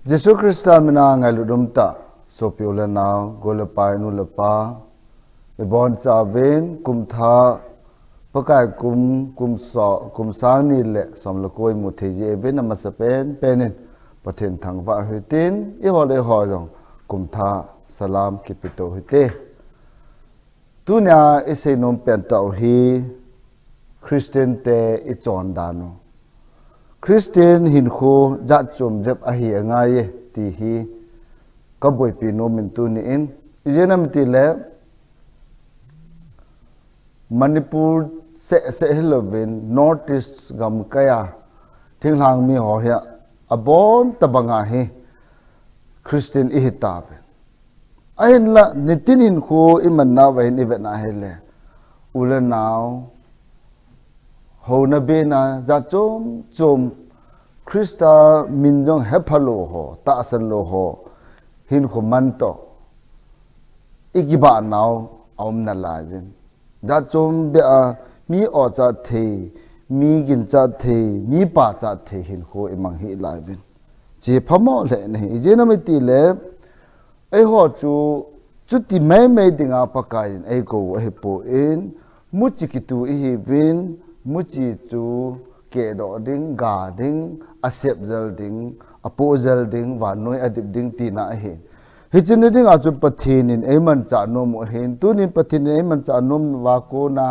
Jesus Christa mina ngai ludum ta sopio le na gole pai nu le pa ibon cha ven kum tha pakai kum so kum sang ni le som le koi mu the je ven ma sa pen penin pathen thang wa hu tin I ho le ho jong kum tha salam ki pito hu te tu nya ise nom pen tau hi Christian te I chon dano Christian hin khu ja chum jep a hi anga ye ti hi ka boi pi no min tu ni in jenam ti le Manipur se hilovin Northeast gam kaya thing lang mi ho ya abon tabanga hi Christian I hita be ain la nitin hin khu iman na wa ni ve na hele ule now ho na be na ja chom Christa min jong hepalo ho ta san lo ho hin khu man to igiba now om na la jin ja chom be a mi o cha the mi gin cha the mi pa cha the hin khu imang hi lai bin je phamo le nei je na me ti le ai ho chu ti mai dinga pakai ai ko he po in mu chi ki tu hi vin mu chi chu ke do ding ga ding asep zal ding apo zal ding wa noi adip ding ti na he hi chin ding a chu pathin in ai man cha no mo hin tu nin pathin ai man cha nom wa ko na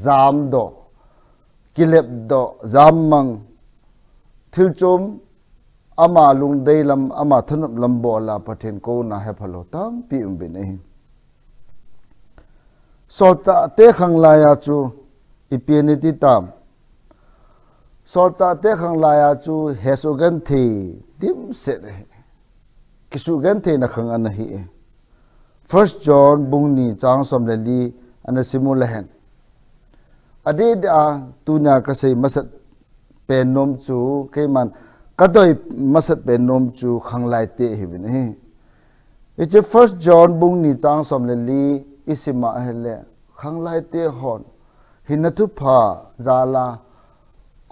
zam do kilep do zam mang thil chom ama lung dei lam ama thanam lam bo la pathin ko na he phalo tam pi bin ei so ta te khang la ya chu ipianity tam so ta te khang la ya chu hesogan thi dim se kisu gan the na khang an hi First John bung ni chang som le li an simul hen ade da tunya ka sei masat pen nom chu ke man kadoi masat pen nom chu khang lai te hi bin hi it's a First John bung ni chang som le li isima hele khang lai te hon hinatu pha zala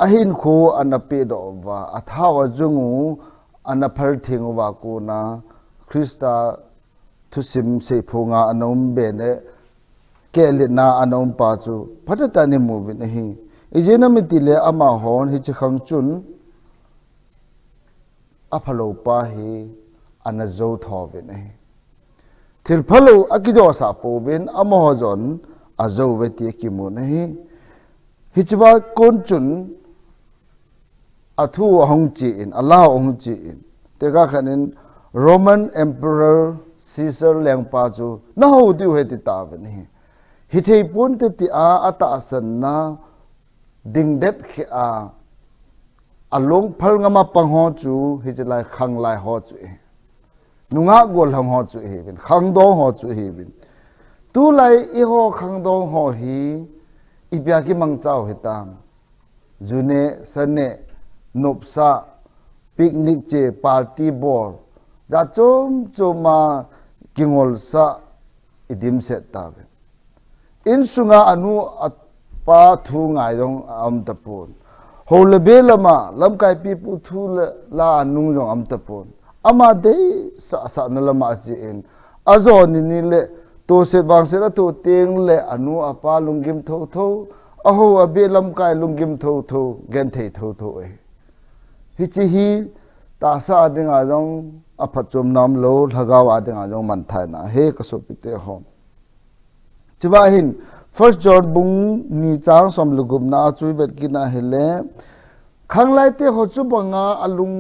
ahin kho anape do wa athawa jungu anaphar thing wa ko na Christa thusim se phunga anom be ne kelina anom pa chu phatata ni mu bin hi ijena mitile ama hon hi chikhang chun aphalo pa hi anazo tho bin hi thil phalo akido sa po bin ama hozon azo ve ti ki mu nahi hichwa kon chun athu hong chi in Allah hong chi in te ka khanin Roman Emperor Caesar lengpa chu na ho di he ti ta ben hi hi thei pun te ti a ata san na ding det khi a along phal ngama pang ho chu hi chlai khang lai ho chu nunga gol hang ho chu hi bin khang do ho chu hi bin tu lai I ho khang do ho hi ibya ki mang chao hi tam june sane nopsa picnic che party ball ja choma kingol sa idim set ta in sunga anu pa thu ngai jong am tapon hole belama lamkai pi pu thu la anu jong am tapon ama de sa na lama ji in azon ni le to se bang se la to teng le anu apa lungim tho aho abe lamkai lungim tho gen thei tho e hi chi hi ta sa dinga jong apachom nam lo lagawa dinga jong man thai na he ka so pite hom chiwa hin First John bung ni chang som lugum na chui vet ki na hele khang lai te ho chu banga alung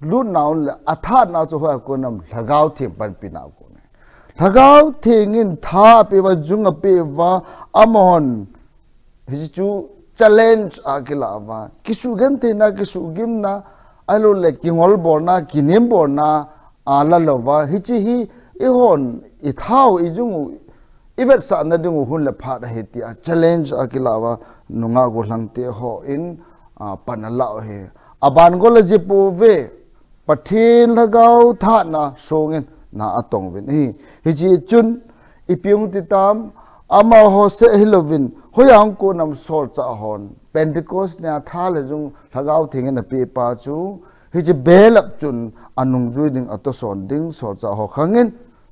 lu naw atha na chu ha ko nam lagaw thim pan pi na ko ne lagaw thingin tha pe wa jung pe wa amon hi chu challenge akila wa kisu gen te na kisu gim na alo le kingol borna kinim borna ala lova hichi hi ihon ithau ijungu ivet sa na dungu hun le pha he ti a challenge akilawa nunga go langte ho in panala he aban go le jipu ve pathin lagaw tha na songin na atong vin hi ji chun ipiung ti tam ama ho se hilovin hoyang ko nam sol cha hon Pentecost na tha le jung lagaw thing na pe pa chu hi chi belap chun anung zui ding atoson ding so cha ho khangin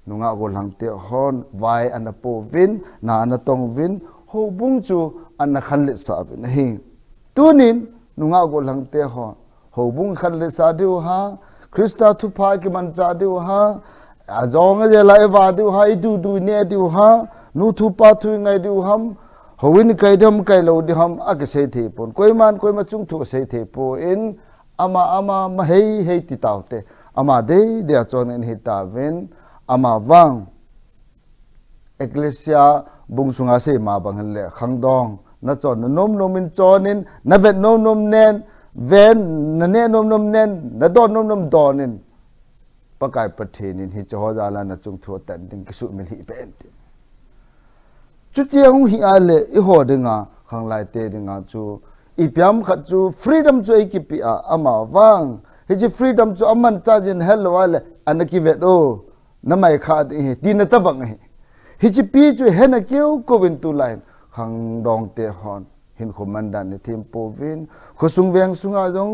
nunga go langte hon vai anapo vin na anatong vin ho bung chu an khan le sa bin hi tunin nunga go langte ho ho bung khan le sa diu ha krista thu pha ki man cha diu ha azong je la eva diu ha idu du ne diu ha nu thu pa thu ngai diu ham howin kai dam kai lo di ham ak se the pon koi ma chung thu se the po in ama ma hei ti taute ama de dia chon en hita ven ama wang Ecclesia bungsunga se ma bang le khangdong na chon nom in chonin na vet nom nen ven na ne nom nen na don nom donin pakai pathenin hi cho jala na chung thu tan ding kisu mil hi pen chu chiang hi ale I ho dinga khang lai te dinga chu I piam khat chu freedom chu ekipi a ama wang hi ji freedom chu aman cha jin hello ale anaki vet o na mai kha hi tin ta bang hi ji pi chu hena keu ko win tu line khang dong te hon hin khomandan ni thim po vin khosung veng sunga jong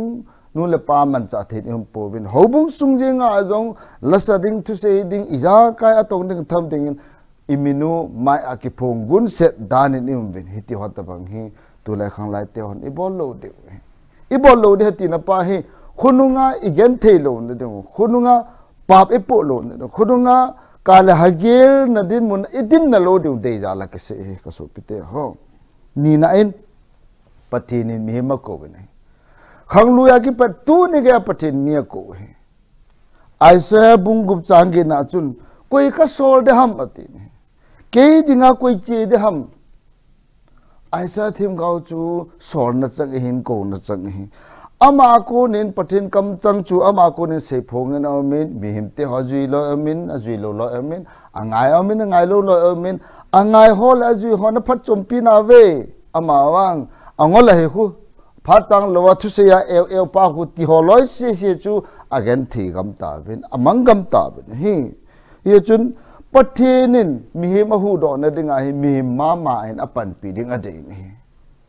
nu le pa man cha the him po vin hobung sung je nga jong lasading thu se ding iza kai atong ding tham ding iminu mai akipong gun set dan in vin hiti hot bang hi tu lai khang lai te hon ibol lo de ti na pa hi khununga igen the lo ne ding khununga pap epo lo ne khununga kala hagil na din mun idin na lo de de ja la ke se ka so pite ho ni na in patini mi ma ko ne khang lu ya ki pat tu ni ga patin mi ko he ai se bung gup chang ge na chun koi ka sol de ham ati ne ke dinga koi che de ham ai sa thim gao chu sol na chang hin ko na chang hi ama ko nin patin kam chang chu ama ko nin se phong na min mi him te ho zui lo min azui lo min angai lo min angai ho la azui ho na phat chom pi na ve ama wang angol la he khu phat chang lo thu se ya el pa hu ti ho loi se chu again thi gam ta vin amang gam ta vin hi ye chun pathinin mi him a hu do na dinga hi mi ma en apan pi ding a de ni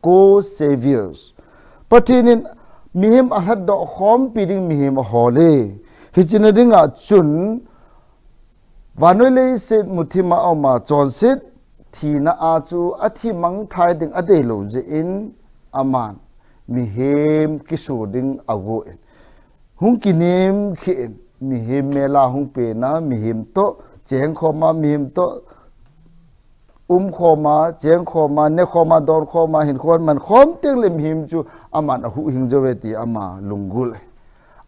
co saviors pathinin mi him a had do khom pi ding mi him a hole hi chin dinga chun vanoi le se muthima oma chon sit thina a chu athi mang thai ding ade lo je in aman mi hem kisu ding ago hung kinim khi mi hem mela hung pe na mi hem to cheng khoma mi hem to khoma cheng khoma ne khoma dor khoma hin khon man khom teng le mi hem chu aman hu hing jo ti ama lungul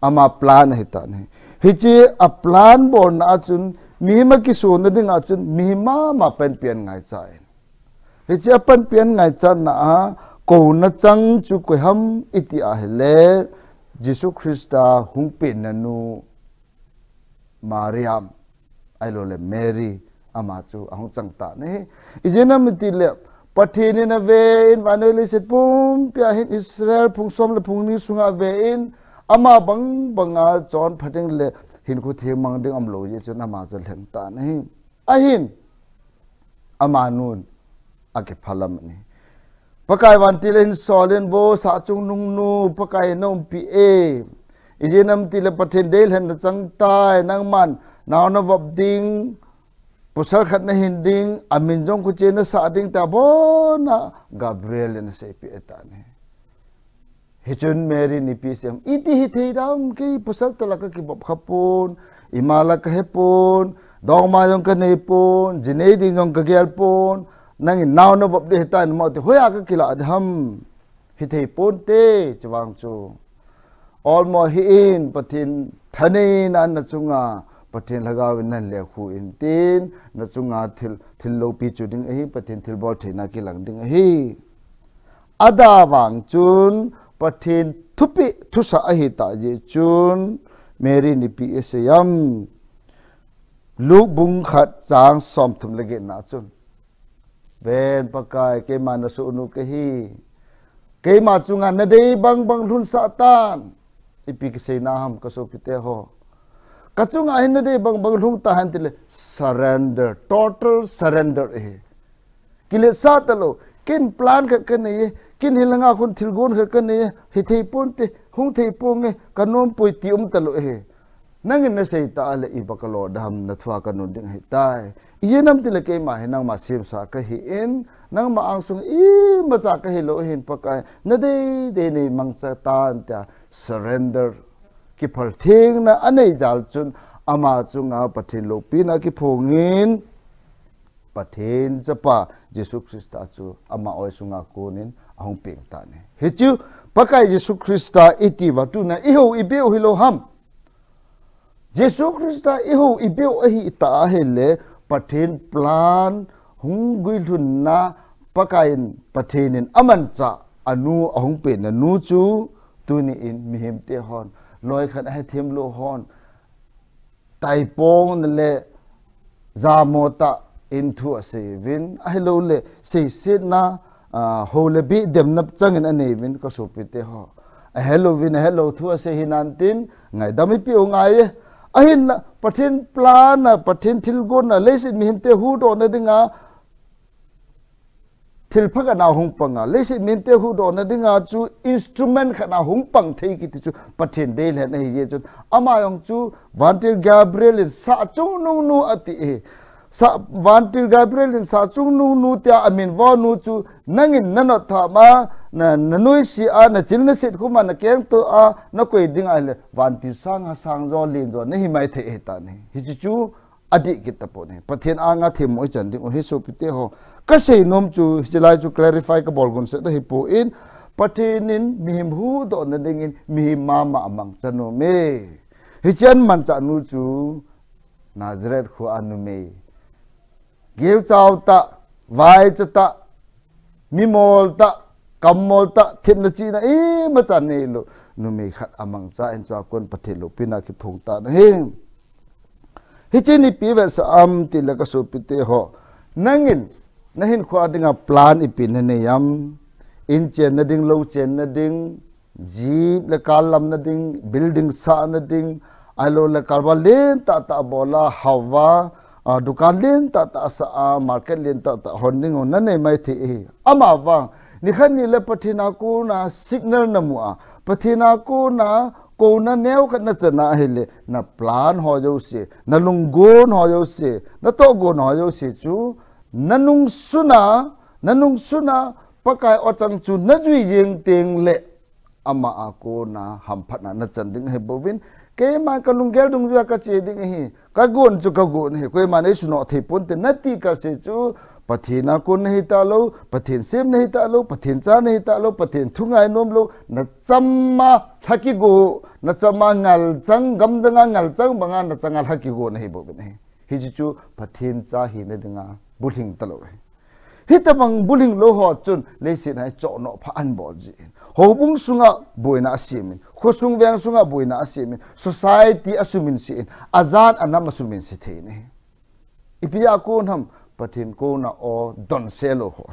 ama plan hita ne hi chi a plan bon a chun mi ma kisu na ding a chun mi ma pen pian ngai chai hi chi a pen pian ngai chan na ko na chang chu ko ham iti a hele Jesus Christa hung pin nanu Mariam ailo le Mary ama chu ahung chang ta ne ijena miti le pathini na ve in vanole set pum pya hin Israel phung som le phung ni sunga ve in ama banga chon phating le hin khu the mang ding am lo ye chu na ma chu leng ta ne a hin ama nun ake phalam ni pakai wan tilen solen bo sa chung nung nu pakai nom pi e ijenam tile pathen del hen chang tai nang man naw na vop ding pusal khat na hin ding amin jong ku che na sa ding ta bo na Gabriel na se pi eta ne hichun Mary ni pi sem iti hi thei dam ki pusal to la ka ki bop khapun imala ka hepun dong ma jong ka nei pun jinei ding jong ka gel pun nang naw na bop de tan mo te hoya ka kila dham hi thei pon te chawang chu all mo hi in pathin thane nan na chunga pathin lagaw nan le khu in tin na chunga thil lo pi chu ding hi pathin thil bol theina ki lang ding hi ada wang chun pathin thupi thusa a hi ta ji chun Mary ni pi esayam lu bung khat chang som thum lege na chun ven pakai ke mana su nu ke hi ke ma chunga na dei bang lun sa tan ipi ke sei na ham ka so pite ho ka chunga hin na dei bang lung ta han tile surrender total surrender he kile sa talo kin plan ka ne kin hilanga kun thilgun ka ne hi thei pon te hung thei pong e kanom poi ti talo he nangin na sei ta le I bakalo dam na thwa kanon ding he tai yenam ti le ke ma he nang ma sim sa ka hi en nang ma ang sung I ma cha ka hi lo hin pakai na de nei mang cha tan ta surrender ki phal thing na anei jal chun ama chunga pathin lo pina ki phongin pathin chapa Jesu Christa chu ama oi sunga kunin ahong ping ta ne he chu pakai Jesu Christa iti wa tu na iho ibeu hilo ham Jesu Christa iho ibeu ahi ta hele pathin plan hung gui thun na pakain pathinin aman cha anu ahong pe na nu chu tuni in mihim te hon loi khat hai them lo hon tai pong le zamota into a sevin hello le sei sit na hole bi dem nap changin ane vin ka supite ho hello vin hello thu se hinantin ngai dami pi ngai ahin pathin plan pathin thilgon na lesit mihimte hu do na dinga thil phaka na hung panga lesit mihimte hu do na dinga chu instrument khana hung pang thei ki chu pathin de le na ye chu ama yong chu vantil Gabriel sa chu nu ati e sa vantil Gabriel in sa chung nu tia amin wa nu chu nangin nanot tha ma na nanoi si a na chilna set khuma na keng to a na koi ding a le vantil sang zo lin zo na hi mai the eta ne hi chu adi ki tapo ne pathen a nga them moi chan ding o he so pite ho ka sei nom chu chilai chu clarify ka bol gun se da hi po in pathenin mihim hu do na ding in mihim ma amang chanu me hi chan man cha nu chu Nazareth khu anu me Gêu chào ta, vai cho ta, mi mol ta, cầm mol ta, thêm là chi na, mà chẳng này lo, nó mới khát amang cha en cho con bắt lo, pina cái phong ta na hen. Hi trên đi pi về sa ti là cái số pi te ho, nangin khoa dengan plan ipin này yam, in chen na ding low chen na ding, jeep le kalam na ding, building sa na ding, alo le kalwa len ta bola hawa. Dukan lin ta sa market lin ta holding on na nei mai thi ama wang ni khan ni le pathina ko na signal na mu a pathina ko na ko na neu khat na chana hele na plan ho jo se na lunggon ho jo se na to gon ho jo se chu nanung suna pakai ochang chu na jui jing ting le ama ko na ham phat na chan ding he bovin ke ma ka lungel dung ja ka che ding hi ka gon chu ka gon he ko ma ne suno the pon te nati ka se chu pathina kun hi ta lo pathin sem nei ta lo pathin cha nei ta lo pathin thungai nom lo na chamma thaki go na chamma ngal chang gam janga ngal chang banga na changal haki go nei bo ne hi chu pathin cha hi ne dinga buling ta lo hi ta bang buling lo ho chun le sin hai cho no pha an bol ji ho bung sunga boina asimin khosung beng sunga boina asimin society asumin sin azan anam asumin si the ne ipia ko nam pathin ko na o don selo ho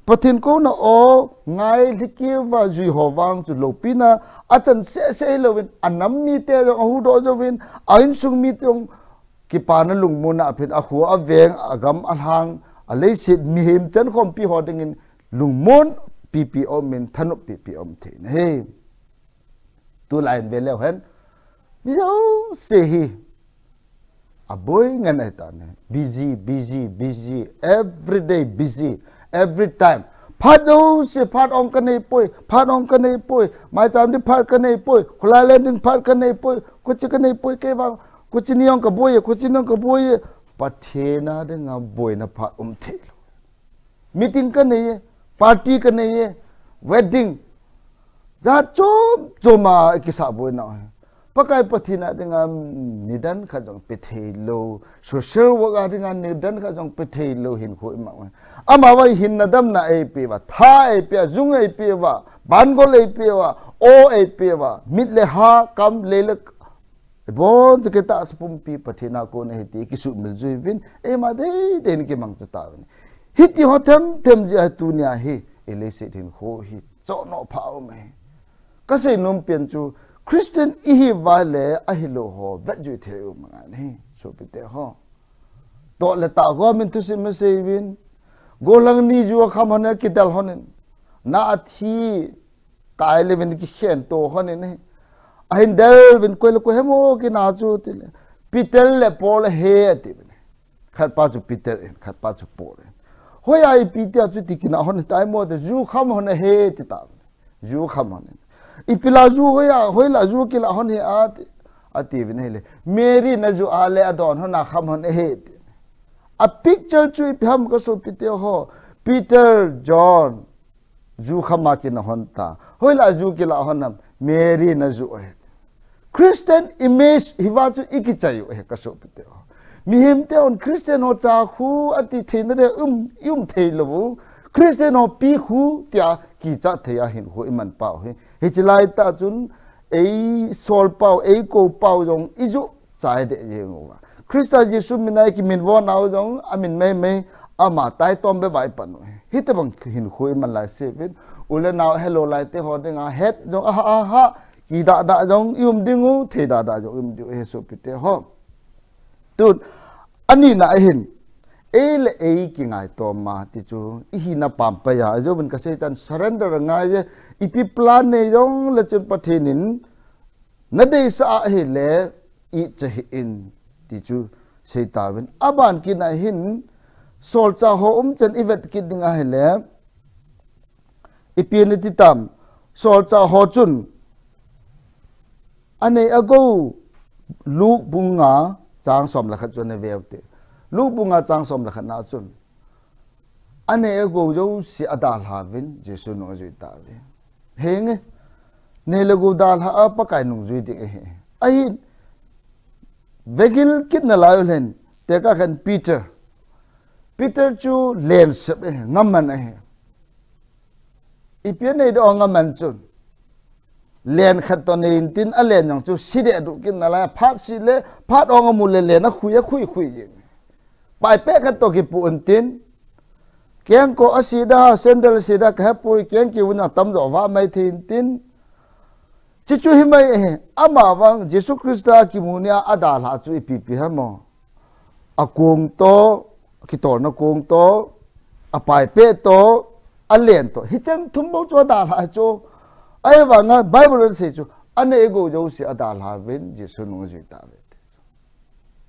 pathin ko na o ngai likiwa jui ho wang chu lopina achan se lovin anam mi te jo hu do jo win ain sung mi tong ki pana lung muna phin a khu a veng agam alhang alei sit mi him chan khom pi ho ding in lungmon PPO min thanu PPO the he tu lain ve leo hen mi jo se hi a boy ngan eta ne busy every day busy every time phat do se phat ong kan nei poi mai cham di phat kan nei poi khula len ding phat kan nei poi ku chi kan nei poi ke ba ku chi niong ka boy pathena de nga boy na phat the meeting kan nei party kan nei wedding za choma kisa boy na pakai pathina dengan nidan kha jong pethelo social work dengan nidan kha jong pethelo hin khoi ma ama wai hin nadam na e pe wa tha e pe jung e pe wa bangol e pe wa o e pe wa mitle ha kam lelek bon ke ta spum pi pathina ko ne ti kisu mil juivin e ma de den ke mang ta ni hiti hotem tem ja tu nya hi elese din ho hi cho no phao me ka se nom pian chu Christian ihi vale ahilo ho bet ju theu mangani so pite ho to le ta go min tu sim se win go lang ni ju kham hone kital honen na thi cái lên bên cái khen tổ hơn này anh del bên quay là quay hemo cái nào chú thì Peter là Paul là he thì khát bao chú Peter khát bao chú Paul hồi ai Peter chú thì cái nào hơn tại mua thì chú không hơn he thì ta chú không hơn ipila chú hồi là chú cái là hơn he à thì bên này Mary na chú à lẽ đòn hơn là không hơn he a picture chú ipiham có số Peter ho Peter John chú không mà cái nào hơn ta hồi là chú cái là hơn Mary na chú Christian image hiva chu ikichayo he kaso pite mi hemte on Christian ho cha khu ati thein re theilobu Christian ho pi khu tia ki cha theya hin ho iman pau he chilai ta chun ei sol pau ei ko pau jong izu chai de yengo Christa Jesu minai ki min wo naw jong amin me ama tai tom be bai pan hite bang hin ho iman lai se vin ule naw hello lai te ho de nga het jong ha kỳ đã giống dingu thì đã giống đi số pite ho tụt anh nhìn lại hình ấy là ấy cái ngày to mà thì chú ý na pam pa ya jo bên cái sự tan surrender ngay je ipi plan này giống là chân bắt hình nãy đây sa hệ lệ ít chế in thì chú sẽ ta bên aban cái này hình sol cha ho chân event cái đinh hệ lệ ipi này thì tam sol cha ho chun anh ấy ago lúc bunga trang som là khát cho nên về thế lúc bunga trang som là khát nào chun anh ấy ago dấu si adal havin Jesu nói gì ta vậy heng này là go dal ha apa cái nung gì thế ai vegil kít na lao lên thế cả kan Peter chu lens ngâm man ấy ipian này đó ngâm man chun len khát to nên tin à len nhung chú xí đệ đủ kinh là phát xí lệ phát ông mua len nó khui bài bé khát to cái buồn tin kieng có asida sandal asida cái bụi kieng kêu nó tâm rõ và mấy tin chỉ chú hi mấy ama vang Jesus Christ ki munia ada la chú ipi ha mo a kuông to ki to nó kuông to a bài bé to a len to hi chang thum bo cho da la cho ai và ngay Bible sẽ cho anh ấy go jo si adal haven Jesu nói gì ta vậy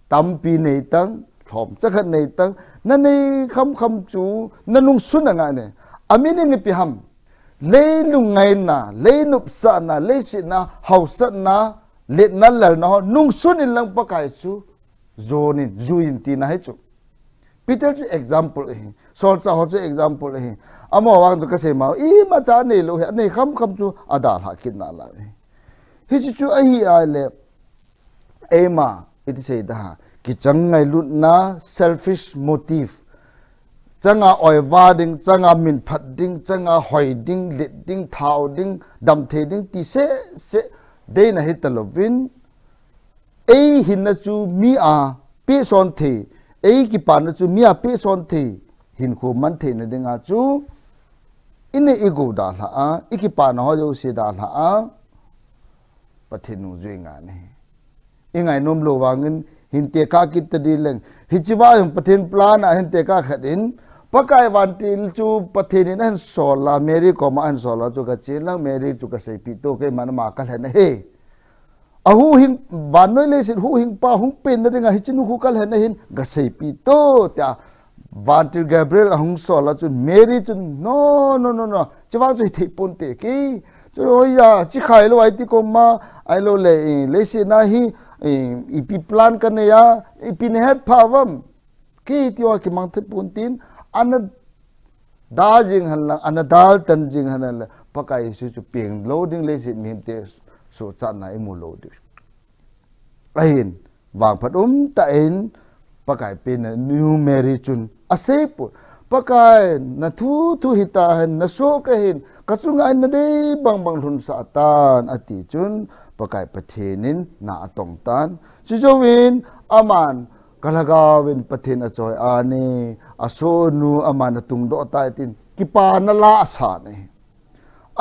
tâm pi này tăng thom chắc hẳn này tăng nên này không chú nên nung xuân là ngay này amin này pi ham lấy nung ngày na lấy nụp sa na lấy xin na hậu sân na lệ na là nó nung xuân in lang pakai chú zonin zuin ti na hết chú Peter example Saul sa ho example amo wang ka se ma I ma cha ne lo he ne kham chu ada ha kin na la hi chu ai ai le ema it say da ki chang ngai lut na selfish motive changa oi wa ding changa min phat ding changa hoi ding lit ding thau ding dam the ding ti se de na hitalovin ei hin na chu mi a pe son the ei ki pan na chu mi a pe son the hin khu man the na ding a chu ine ego da la ikipa na ho jo se da la pathinu zui nga ne ingai nom lo wangin hinte ka kit di leng hichiwa yung pathin plan a hinte ka khatin pakai wantil chu pathin in sola meri ko ma an sola chu ka chelang meri chu ka sei pi to ke man ma ka hlen he ahu hing ban noi le sin hu hing pa hung pen na nga hichin hu kal hen hin ga sei pi to ta Vantil Gabriel hung sola chun Mary chun no chiwang chu thei pon te ki chu ya chi khai lo ai ti ko ma ai lo le se na hi ipi plan kan ya ipi ne het phawam ki ti wa ki mang the pon tin an da jing han la an dal tan jing han la pakai su chu peng loading le se mi te so chan na mu lo du ain wang phat ta in pakai pin new Mary chun asepo pakai na thu hita hen na so ka hin kachunga na de bang hun sa tan ati chun pakai pathenin na atong tan chujowin aman kalagawin pathin a choi ani aso nu aman tung do ta tin kipa na la sa ne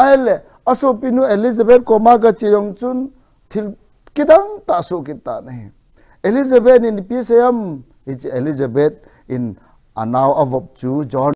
aile aso pinu Elizabeth ko ma ga chiyong chun thil kidang ta so kita ne Elizabeth in PSM it's Elizabeth in now of John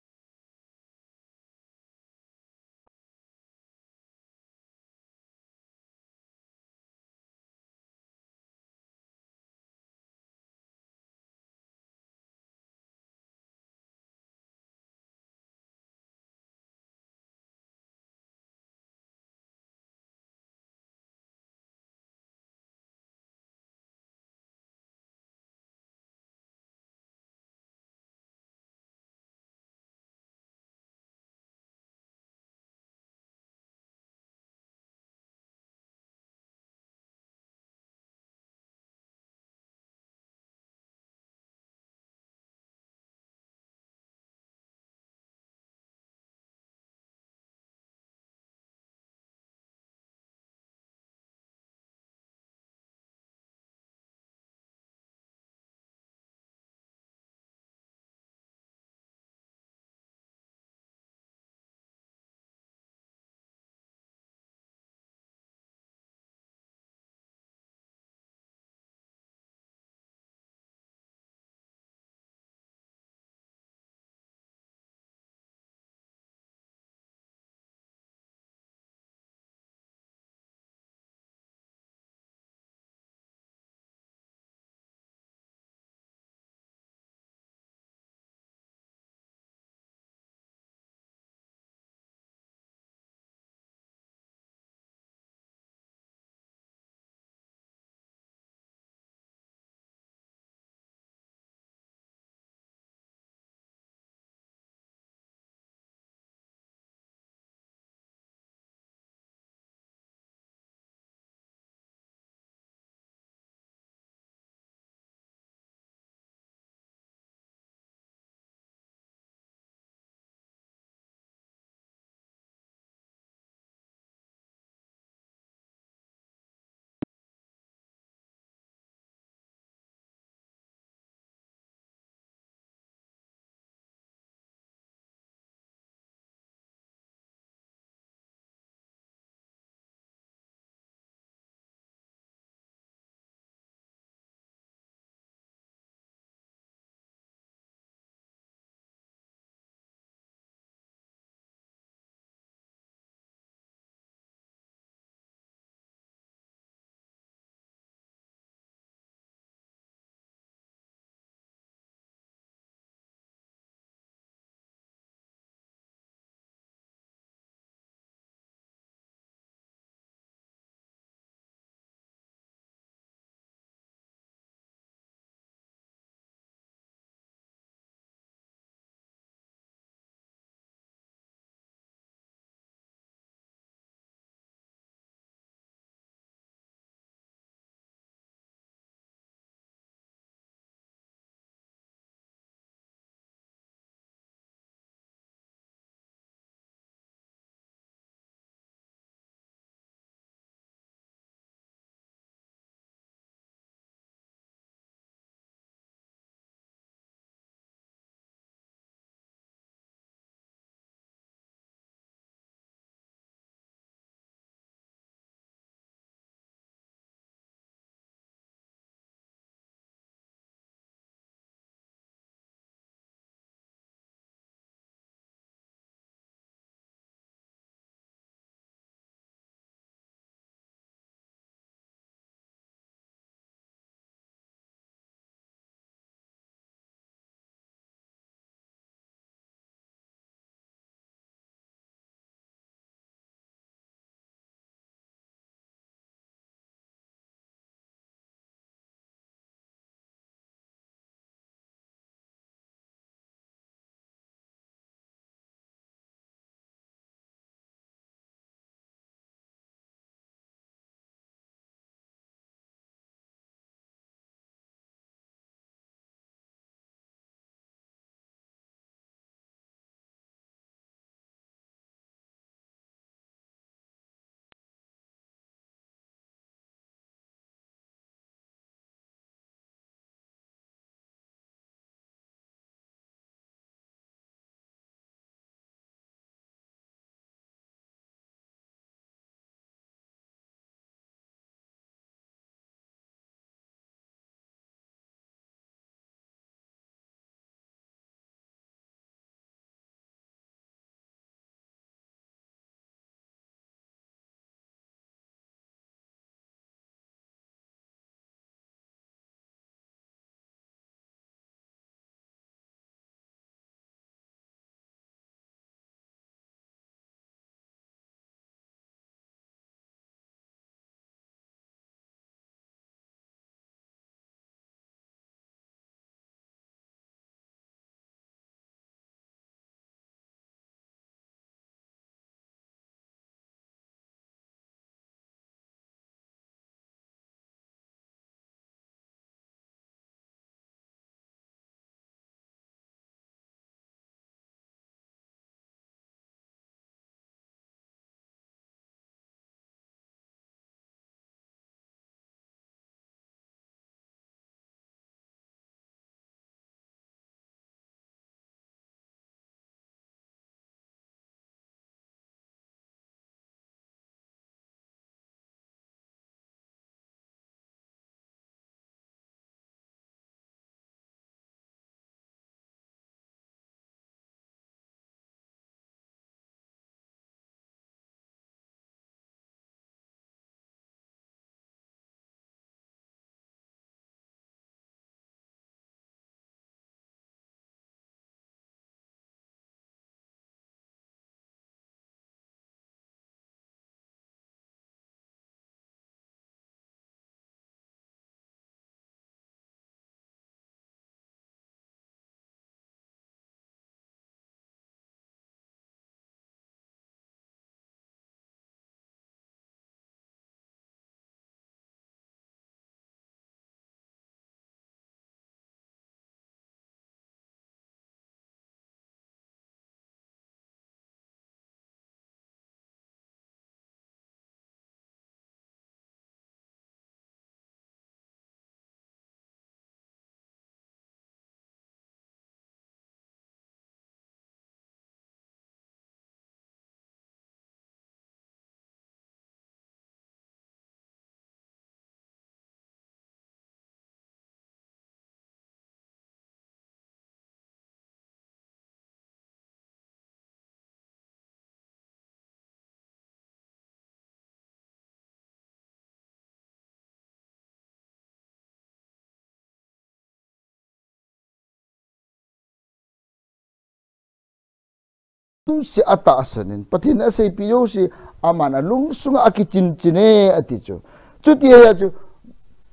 si ata sanin pathin a sei piyo si amana lung sunga akichin chine atichu chuti ya chu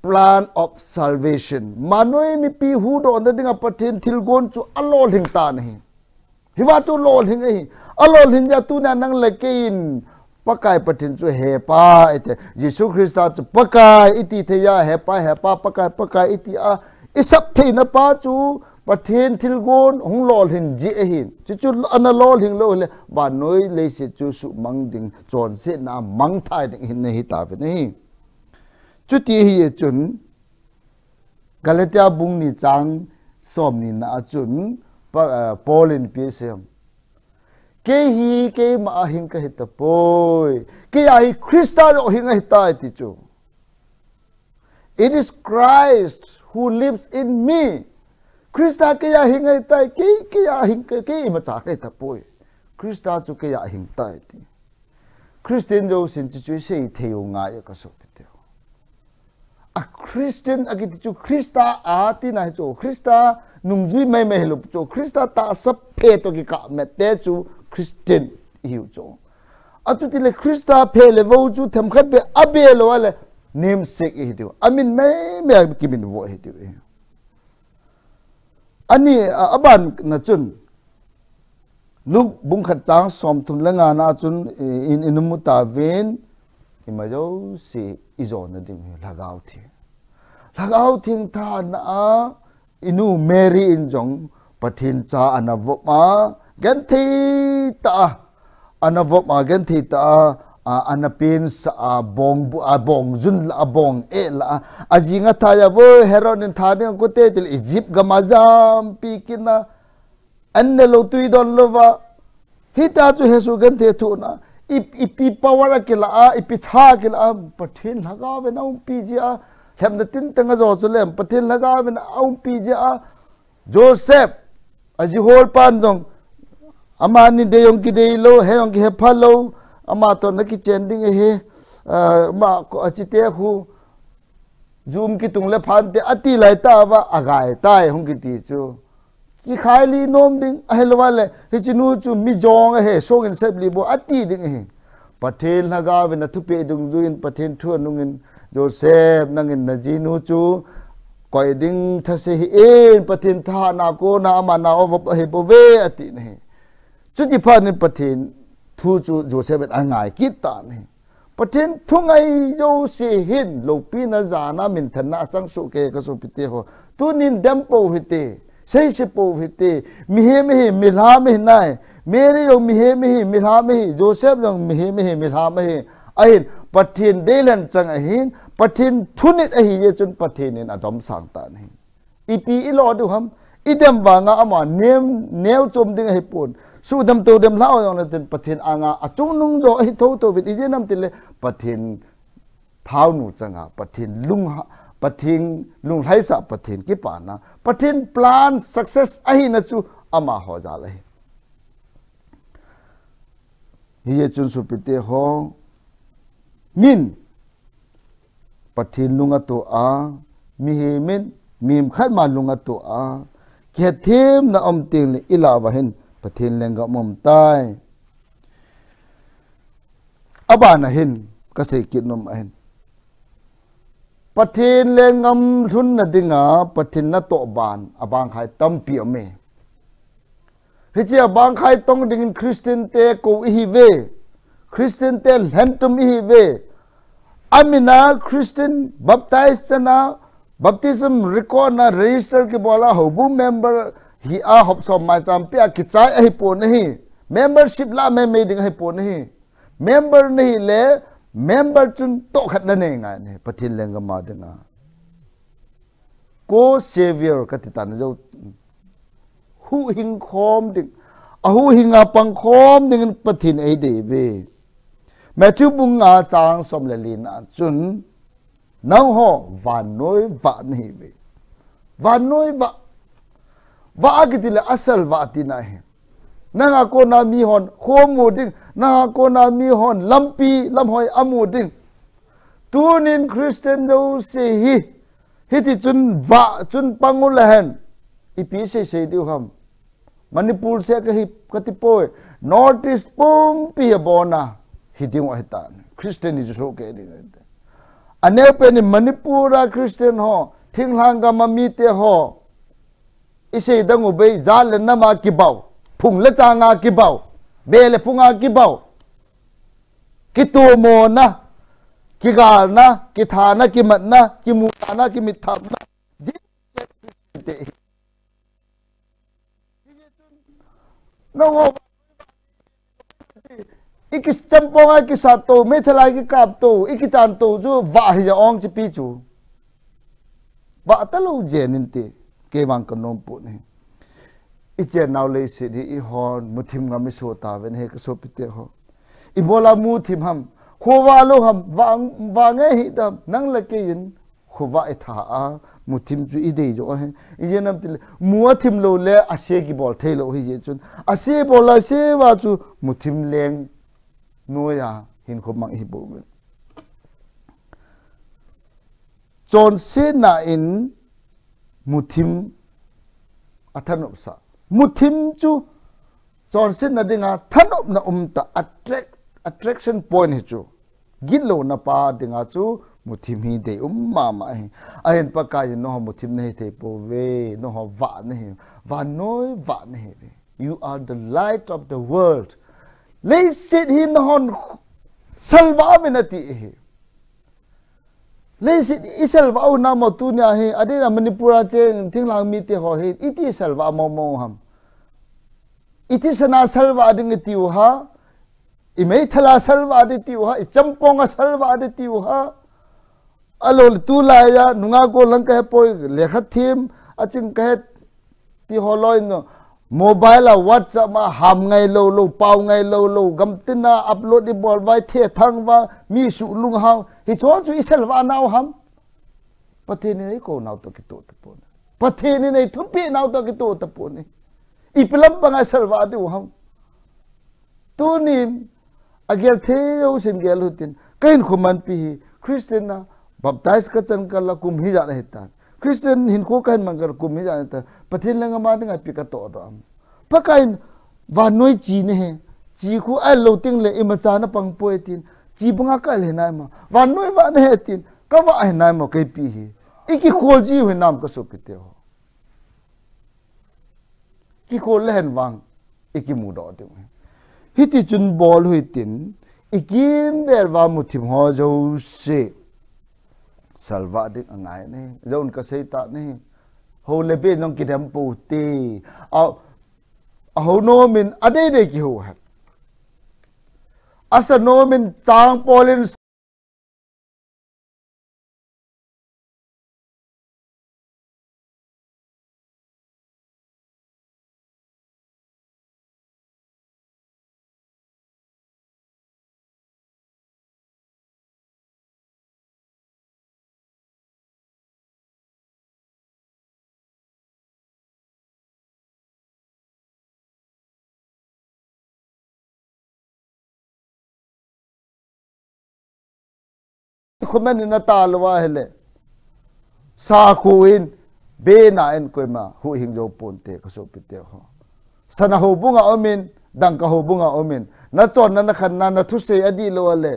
plan of salvation manoi mi pi hu do na dinga pathin thilgon chu alol hing ta nahi hiwa chu lol hing hi alol hing ya tu na nang lekein pakai pathin chu hepa ite Jesu Christa chu pakai iti theya hepa pakai iti a isap the na pa chu pathin thilgon hung lol hin ji hin chu ana lol hin lo le ba noi le se chu su mang ding chon se na mang thai ding hin nei ta ve nei chu ti hi chun Galatia bung ni chang som ni na chun Paul in PSM ke hi ke ma hin ka hita poi ke ai Christa ro hin ai ta ti chu it is Christ who lives in me Christa ke ya hin ai ta ke ya hin ke ma cha ke ta poi Christa chu ke ya hin ta ti Christian jo sin chu sei theu nga ya ka so te a Christian agit chu Christa a ti na chu Christa nung jui mai mai lu chu Christa ta sap phe to ki ka me te chu Christian hiu chu atu ti le Christa phe le vo chu tham khat be abe lo le name sake hi tu amin mai ki min vo hi tu ani aban na chun luk bung khat chang som thum la nga na chun in muta ven imajo si izon na ding lagau thing tha na inu Mary in jong pathin cha anavoma gan thi ta anavoma gan thi ta anapin sa bong jun la bong e la ajinga tha ya bo heroin tha ne ko te til Egypt gamazam pikina anne lo tui don lova hita chu hesu gan the thu na ipi power ke la ipi tha ke la pathin laga ve na pi ji a hem na tin tanga zo chu lem pathin laga ve na pi ji a Joseph aji hol pan jong amani de yong ki de lo he yong ki he phalo ama to na ki chending he ma ko achite khu zoom ki tung le phan te ati lai ta wa agai tai hong ki ti chu ki khai li nom ding ahelwa le he chinu chu mi jong he so in sep li bo ati ding he pathen laga ve na thu pe dung ju in pathen thu nung in Joseph nang in na jinu chu koi ding tha se hi en pathen tha na ko na ma na o he bo ve ati ne chu ti phan in pathen thu chu Joseph an ngai kit ta ne pathen thu ngai yo se hin lo pi na za na min than na chang su ke ka su pi te ho tu nin dem po hi te sei se po hi te mi he mi la mi nai Mary yo mi he mi la mi Joseph yo mi he mi la mi ai pathen delan chang a hin pathen thunit a hi ye chun pathen in adom sang ta ne ipi ilo du ham idem wa nga ama neu chom ding hi pon su dam to dem lao yong na tin pathen anga achung nung do hi tho to vit ije nam tile pathen thau nu changa pathen lung hai sa pathen ki pa na pathen plan success a hi na chu ama ho ja le hi ye chun su pite ho min pathin lunga to a mi he min mim khat ma lunga to a ke them na om ting le ila wa hen pathin lenga mom tai abana hin ka se kit nom hen pathin lengam thun na dinga pathin na to ban abang khai tam pi me he che abang khai tong ding Christian te ko hi ve Christian te lentum hi ve amina Christian baptized na baptism record na register ke bola hobu member hi a hop so ma cham pe ki chai a hi po nahi membership la me ding hi po nahi member nahi le member chun to khat na ne nga ne pathin lenga ma dinga ko savior ka ti tan jo hu hing khom ding a hu hinga pang khom ding pathin ai de ve Matthew bunga chang som le lin a chun nang ho van noi va nahi ve van noi va agitile asal va tina he nanga ko na mi hon khomu ding nanga ko na mi hon lampi lamhoi amu ding tunin Christian do se hi ti chun va chun pangul hen ipi se du ham Manipur se ka hi katipoi North East pum pi bona hiting wa hitan Christian is so ke ding ane pe ni Manipura Christian ho thinglang ga mami te ho ise dang u be zal na ma ki bau phung la cha nga ki bau be le phunga ki bau ki tu mo na ki gal na ki tha na ki mat na ki mu na ki mit tham na no iki champonga ki sato methala ki kap to iki chan to ju va hi ong chi pi chu va ta lo jenin te ke wang kanom pu ne iche naw le si di I hon muthim ga mi so ta ven he ka so pi te ho ibola mu thim ham khowa lo ham wang nge hi dam nang la ke yin khowa e tha a muthim chu I dei jo he I nam til mu thim lo le a se ki bol the lo hi je chun a se bol la se wa chu muthim leng nuya hin khom mang hi bo chon se na in muthim athanop sa muthim chu chon se na dinga thanop na ta attraction point hi chu gilo na pa dinga chu muthim hi de ma ma hi ahen pa ka no muthim nei te po ve no ho va nei va noi va nei you are the light of the world lấy sit hin hon salva minati he lấy sit isalva au na mo tu nya he ade na Manipura che thinglang mi te ho he iti salva mo ham iti sana salva ding tiu ha imei thala salva de tiu ha champonga salva de tiu ha alo tu la ya nunga ko lang ka poi lekhat thim aching ka ti holoi no mobile WhatsApp ma ham ngai lo pau ngai lo gam tina upload di bol vai the thang wa mi su lung hang hi cho chu isel wa naw ham pathe ni ko naw to ki to pon pathe ni nei thupi naw to ki to pon I pelam pa nga salwa di ham tu nin agel the yo sin gel hutin kain khuman pi Christian na baptize ka chan kala kum hi ja na tan Christian hin ko kan mangar kum hi ja ta pathin lang ma ding pi ka to do pakain va noi chi ne he chi khu a lo ting le ima cha na pang poetin chi bunga ka le nai ma va noi va ne he tin ka va ai nai mo kai pi hi iki khol ji hu nam ka so kite ho ki khol le hen wang iki mu do de hi ti chun bol hui tin ikim ber va mu thim ho jo se salva dik angai ne zon ka sei ta ne ho le be nong ki dam pu ti a ho no min ade de ki ho ha asa no min chang polin khumen na talwa hele sa khuin be na en koima hu hing jo ponte ka so pite ho sana ho bunga omin dang ka ho bunga omin na chon na khan na thu se adi lo le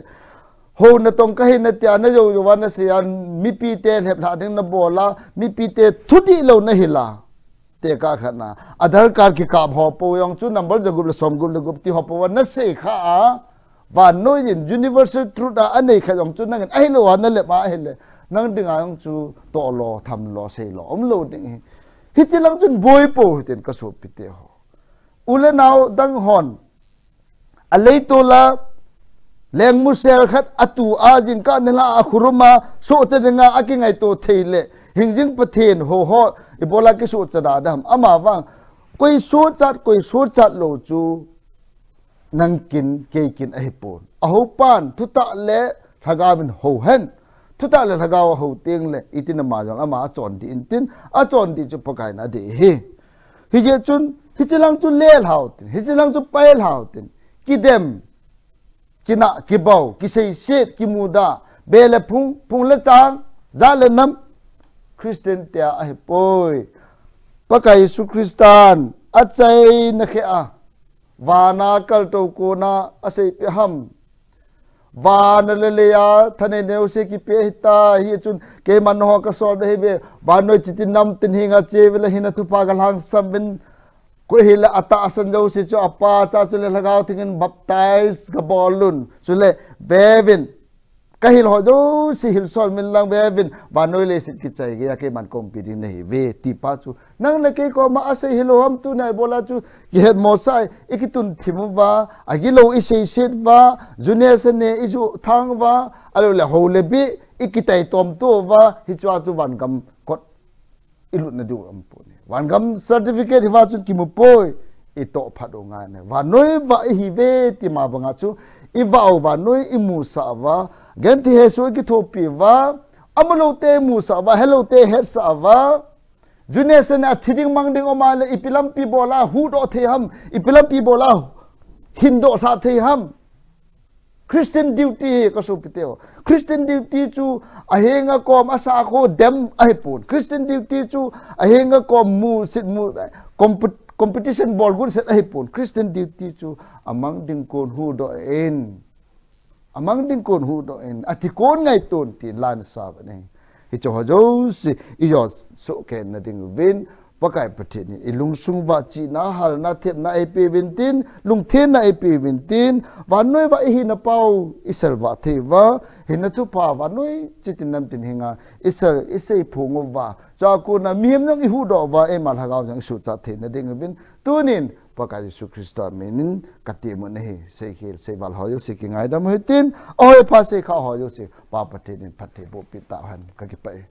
ho na tong ka hin na tia na jo wa na se an mi pi te lep la ding na bola mi pi te thudi lo na hila te ka khana adhar card ki ka ho po yong chu number jagup le som gup le gup ti ho po na se kha a và nói in universal truth đã anh ấy khai ông chú năng ai lo anh lệ mà hele năng đừng ai ông chú to lo tham lo say lo ông lo đừng hít chỉ lăng chân bồi bồi tiền cái số bít ho ule nào đang hòn lấy to la leng musel khát atu a jing ka nela akhuruma so te nga aki ngai to theile hingjing pathen ho ibola ki so chada dam ama wang koi so chat lo chu nang kin ke kin a hipon a ho pan thuta le thaga bin ho hen thuta le thaga ho teng le itin ma jang ama chon di intin a chon di chu pakai na de he hi je chun hi chilang chu lel hau tin hi chilang chu pail hau tin ki dem kina ki bau ki sei set ki muda bele phung le chang za le nam Christian tia a hipoi pakai su Christian achai na khe và na kal to ko na asei pe ham và na le ya thane neu se ki pe hita hi chun ke man ho ka so de be ba noi chitin nam tin hinga che vela hina thu pa gal hang sam bin ko hila ata asan jo se cho apa cha chu le lagao thingin baptize ka bolun chu le bevin ka hil ho jo si hil sol min lang bevin ba noi le sit ki chai ge ya ke man compete nei ve ti pa chu nang le ke ko ma ase hilo ham tu nai bola chu ki het mo sai ikitun thimu wa agilo ise set wa junior se ne iju thang wa alo le ho le bi ikitai tom tu wa hi chwa tu wan gam kot ilut na du am pu ne wan gam certificate wa chu ki mu poi i to phado nga ne wa noi wa hi ve ti ma banga chu i wa noi i mu sa wa gen ti he so ki thopi wa amalo te mu sa wa hello te het sa wa junior se na thiding mang ding oma le ipilam pi bola hu do the ham ipilam pi bola hindo sa the ham Christian duty ko so piteo Christian duty chu ahenga kom asa ko dem ai pun Christian duty chu ahenga kom mu sit mu competition ball gun set ai pun Christian duty chu amang ding kon hu do en atikon ngai ton ti lan sa ba nei hi cho ho si i yo so ke na ding vin pakai pathin ni ilung sung wa chi na hal na thep na ep vintin lung the na ep vintin wa noi wa hi na pau isel wa the wa hin tu pa wa noi chitin nam tin hinga isel isei phung wa cha ko na miem nang i hu do wa e mal hagaw jang su cha the na ding vin tunin pakai Yesu Krista menin kati mo nei sei khel sei wal hoyo sei ki ngai dam hitin oi pa sei kha hoyo sei pa pathin pathe bo pita han ka ki pai